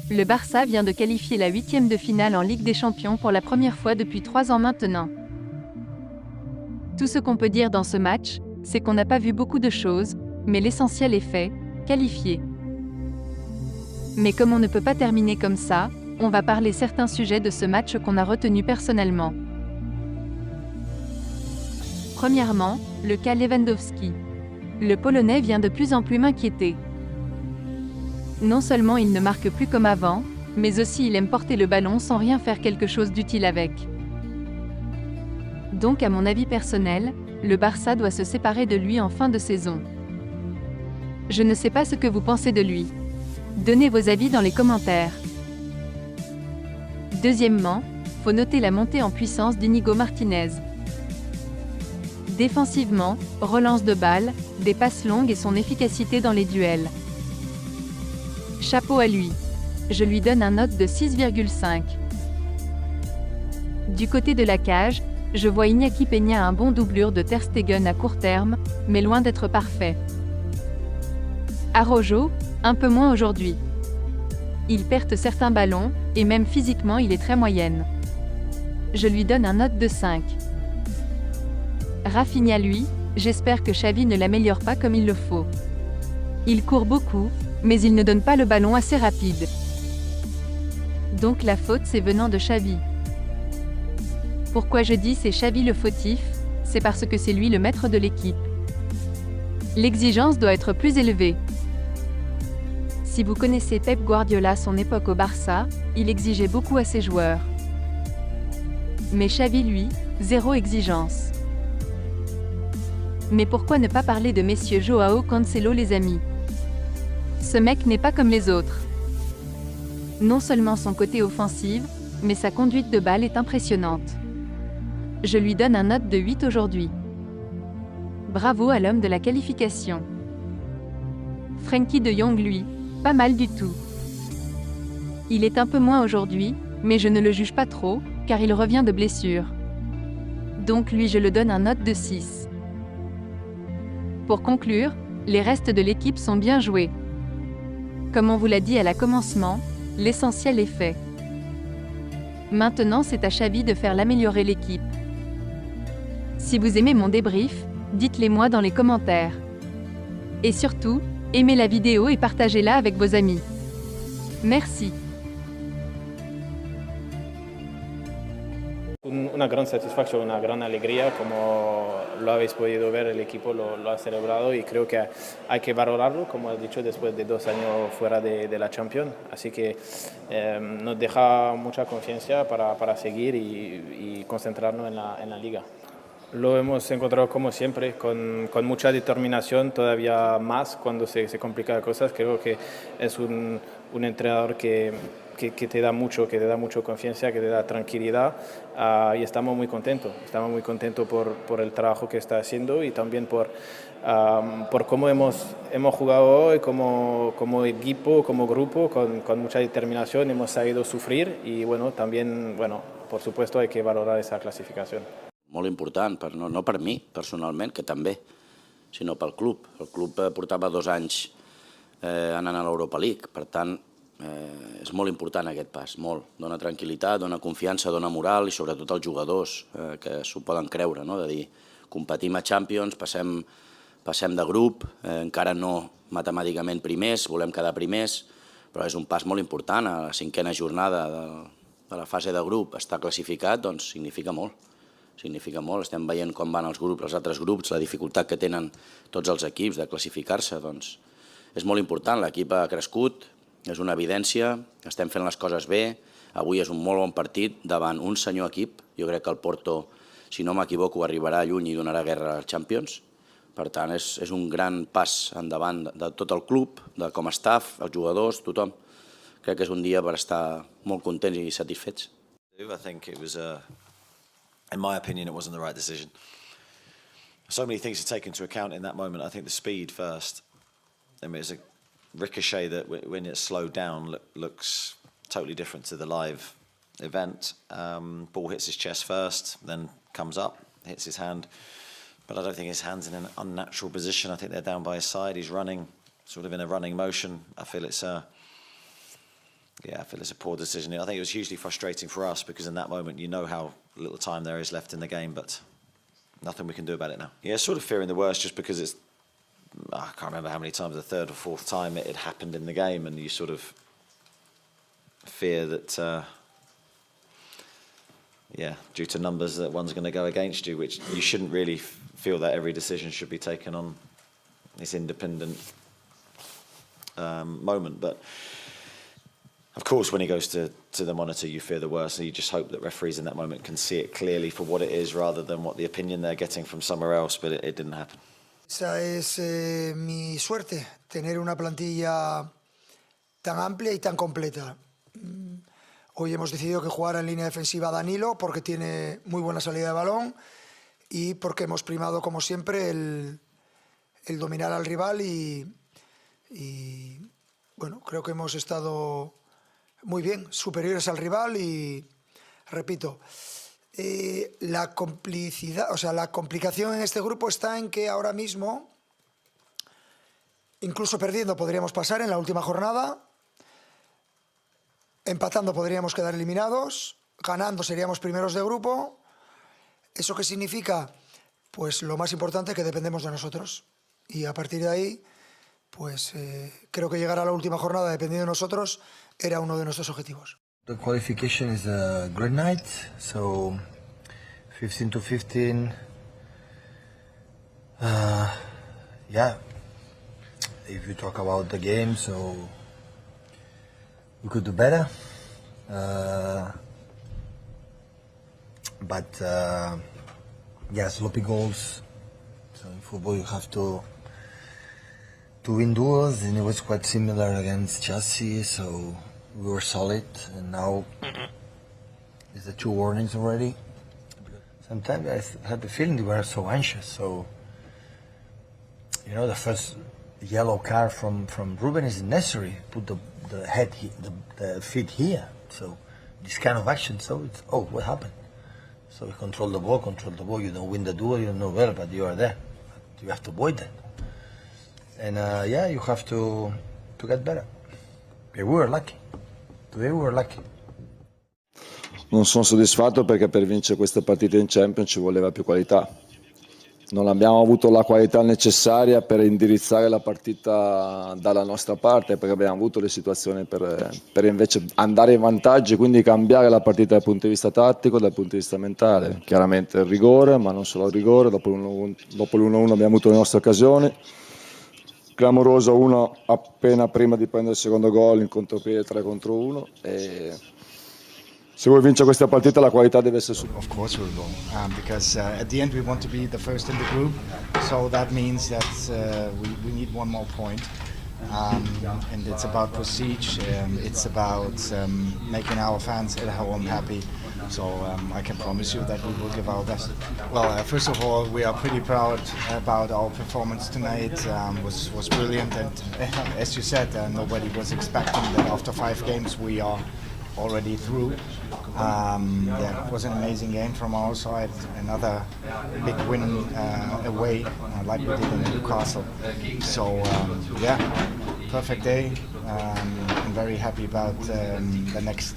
Le Barça vient de qualifier la 8e de finale en Ligue des Champions pour la première fois depuis 3 ans maintenant. Tout ce qu'on peut dire dans ce match, c'est qu'on n'a pas vu beaucoup de choses, mais l'essentiel est fait, qualifié. Mais comme on ne peut pas terminer comme ça, on va parler certains sujets de ce match qu'on a retenu personnellement. Premièrement, le cas Lewandowski. Le Polonais vient de plus en plus m'inquiéter. Non seulement il ne marque plus comme avant, mais aussi il aime porter le ballon sans rien faire quelque chose d'utile avec. Donc à mon avis personnel, le Barça doit se séparer de lui en fin de saison. Je ne sais pas ce que vous pensez de lui. Donnez vos avis dans les commentaires. Deuxièmement, faut noter la montée en puissance d'Inigo Martinez. Défensivement, relance de balles, des passes longues et son efficacité dans les duels. Chapeau à lui. Je lui donne un note de 6,5. Du côté de la cage, je vois Iñaki Peña un bon doublure de Ter Stegen à court terme, mais loin d'être parfait. Araujo, un peu moins aujourd'hui. Il perd certains ballons, et même physiquement il est très moyenne. Je lui donne un note de 5. Rafinha lui, j'espère que Xavi ne l'améliore pas comme il le faut. Il court beaucoup, mais il ne donne pas le ballon assez rapide. Donc la faute c'est venant de Xavi. Pourquoi je dis c'est Xavi le fautif, c'est parce que c'est lui le maître de l'équipe. L'exigence doit être plus élevée. Si vous connaissez Pep Guardiola son époque au Barça, il exigeait beaucoup à ses joueurs. Mais Xavi lui, zéro exigence. Mais pourquoi ne pas parler de messieurs Joao Cancelo les amis? Ce mec n'est pas comme les autres. Non seulement son côté offensif, mais sa conduite de balle est impressionnante. Je lui donne un note de 8 aujourd'hui. Bravo à l'homme de la qualification. Frenkie de Jong lui, pas mal du tout. Il est un peu moins aujourd'hui, mais je ne le juge pas trop, car il revient de blessure. Donc lui je le donne un note de 6. Pour conclure, les restes de l'équipe sont bien joués. Comme on vous l'a dit à la commencement, l'essentiel est fait. Maintenant c'est à Xavi de faire l'améliorer l'équipe. Si vous aimez mon débrief, dites-les moi dans les commentaires. Et surtout, aimez la vidéo et partagez-la avec vos amis. Merci. Una gran satisfacción, una gran alegría, como lo habéis podido ver, el equipo lo ha celebrado y creo que hay que valorarlo, como he dicho, después de 2 años fuera de la Champions. Así que nos deja mucha confianza para seguir y concentrarnos en la Liga. Lo hemos encontrado como siempre, con mucha determinación, todavía más cuando se complican las cosas. Creo que es un entrenador que te da mucho confianza, que te da tranquilidad y estamos muy contentos por el trabajo que está haciendo y también por cómo hemos jugado hoy como equipo, como grupo, con mucha determinación, hemos sabido sufrir y bueno, también, por supuesto hay que valorar esa clasificación. Molt important, no per mi personalment, que també, sinó pel club. El club portava 2 anys anant a l'Europa League, per tant, és molt important aquest pas, molt. Dóna tranquil·litat, dóna confiança, dóna moral i sobretot als jugadors que s'ho poden creure, no? De dir, competim a Champions, passem de grup, encara no matemàticament primers, volem quedar primers, però és un pas molt important. A la 5a jornada de la fase de grup estar classificat, doncs significa molt. Significa molt, estem veient com van els altres grups, la dificultat que tenen tots els equips de classificar-se, doncs és molt important, l'equip ha crescut, és una evidència, estem fent les coses bé, avui és un molt bon partit davant un senyor equip, jo crec que el Porto, si no m'equivoco, arribarà lluny i donarà guerra als Champions, per tant és un gran pas endavant de tot el club, com a staff, els jugadors, tothom. Crec que és un dia per estar molt contents i satisfets. In my opinion, it wasn't the right decision. So many things to take into account in that moment. I think the speed first. I mean, it's a ricochet that when it's slowed down looks totally different to the live event. Ball hits his chest first, then comes up, hits his hand. But I don't think his hand's in an unnatural position. I think they're down by his side. He's running, sort of in a running motion. I feel it's Yeah, I feel it's a poor decision. I think it was hugely frustrating for us because in that moment you know how little time there is left in the game, but nothing we can do about it now. Yeah, sort of fearing the worst just because it's, I can't remember how many times, the third or fourth time it had happened in the game, and you sort of fear that, yeah, due to numbers, that one's going to go against you, which you shouldn't really feel that every decision should be taken on this independent moment. But of course, when he goes to the monitor, you fear the worst, and you just hope that referees in that moment can see it clearly for what it is rather than what the opinion they're getting from somewhere else, but it didn't happen. Esa es mi suerte, tener una plantilla tan amplia y tan completa. Hoy hemos decidido que jugara en línea defensiva Danilo porque tiene muy buena salida de balón y porque hemos primado, como siempre, el dominar al rival y bueno, creo que hemos estado muy bien, superiores al rival y, repito, la complicidad, o sea, la complicación en este grupo está en que ahora mismo, incluso perdiendo, podríamos pasar en la última jornada, empatando podríamos quedar eliminados, ganando seríamos primeros de grupo. ¿Eso qué significa? Pues lo más importante, que dependemos de nosotros. Y a partir de ahí, pues creo que llegar a la última jornada dependiendo de nosotros era uno de nuestros objetivos. The qualification is a great night, so 15 to 15, yeah, if you talk about the game, so we could do better, but yeah, sloppy goals, so in football you have to win duels, and it was quite similar against Chelsea, so we were solid, and now is the 2 warnings already. Sometimes I had the feeling they were so anxious, so you know, the first yellow card from Ruben is necessary. Put the head, the feet here, so this kind of action. So it's, oh, what happened? So you control the ball. You don't win the duel, you don't know well, but you are there. You have to avoid that, and yeah, you have to get better. We were lucky. Today we were lucky. Non sono soddisfatto perché per vincere queste partite in Champions ci voleva più qualità. Non abbiamo avuto la qualità necessaria per indirizzare la partita dalla nostra parte, perché abbiamo avuto le situazioni per invece andare in vantaggio e quindi cambiare la partita dal punto di vista tattico, dal punto di vista mentale. Chiaramente il rigore, ma non solo il rigore, dopo l'1-1 abbiamo avuto le nostre occasioni. Clamoroso uno appena prima di prendere il secondo gol in contropiede 3 contro 1 e se vuoi vincere questa partita la qualità deve essere su. Of course we will, because at the end we want to be the first in the group, so that means that we need one more point, and it's about prestige, it's about making our fans at home happy. So I can promise you that we will give our best. Well, first of all, we are pretty proud about our performance tonight. Was brilliant, and as you said, nobody was expecting that after 5 games we are already through. Yeah, it was an amazing game from our side. Another big win away, like we did in Newcastle. So yeah, perfect day. I'm very happy about the next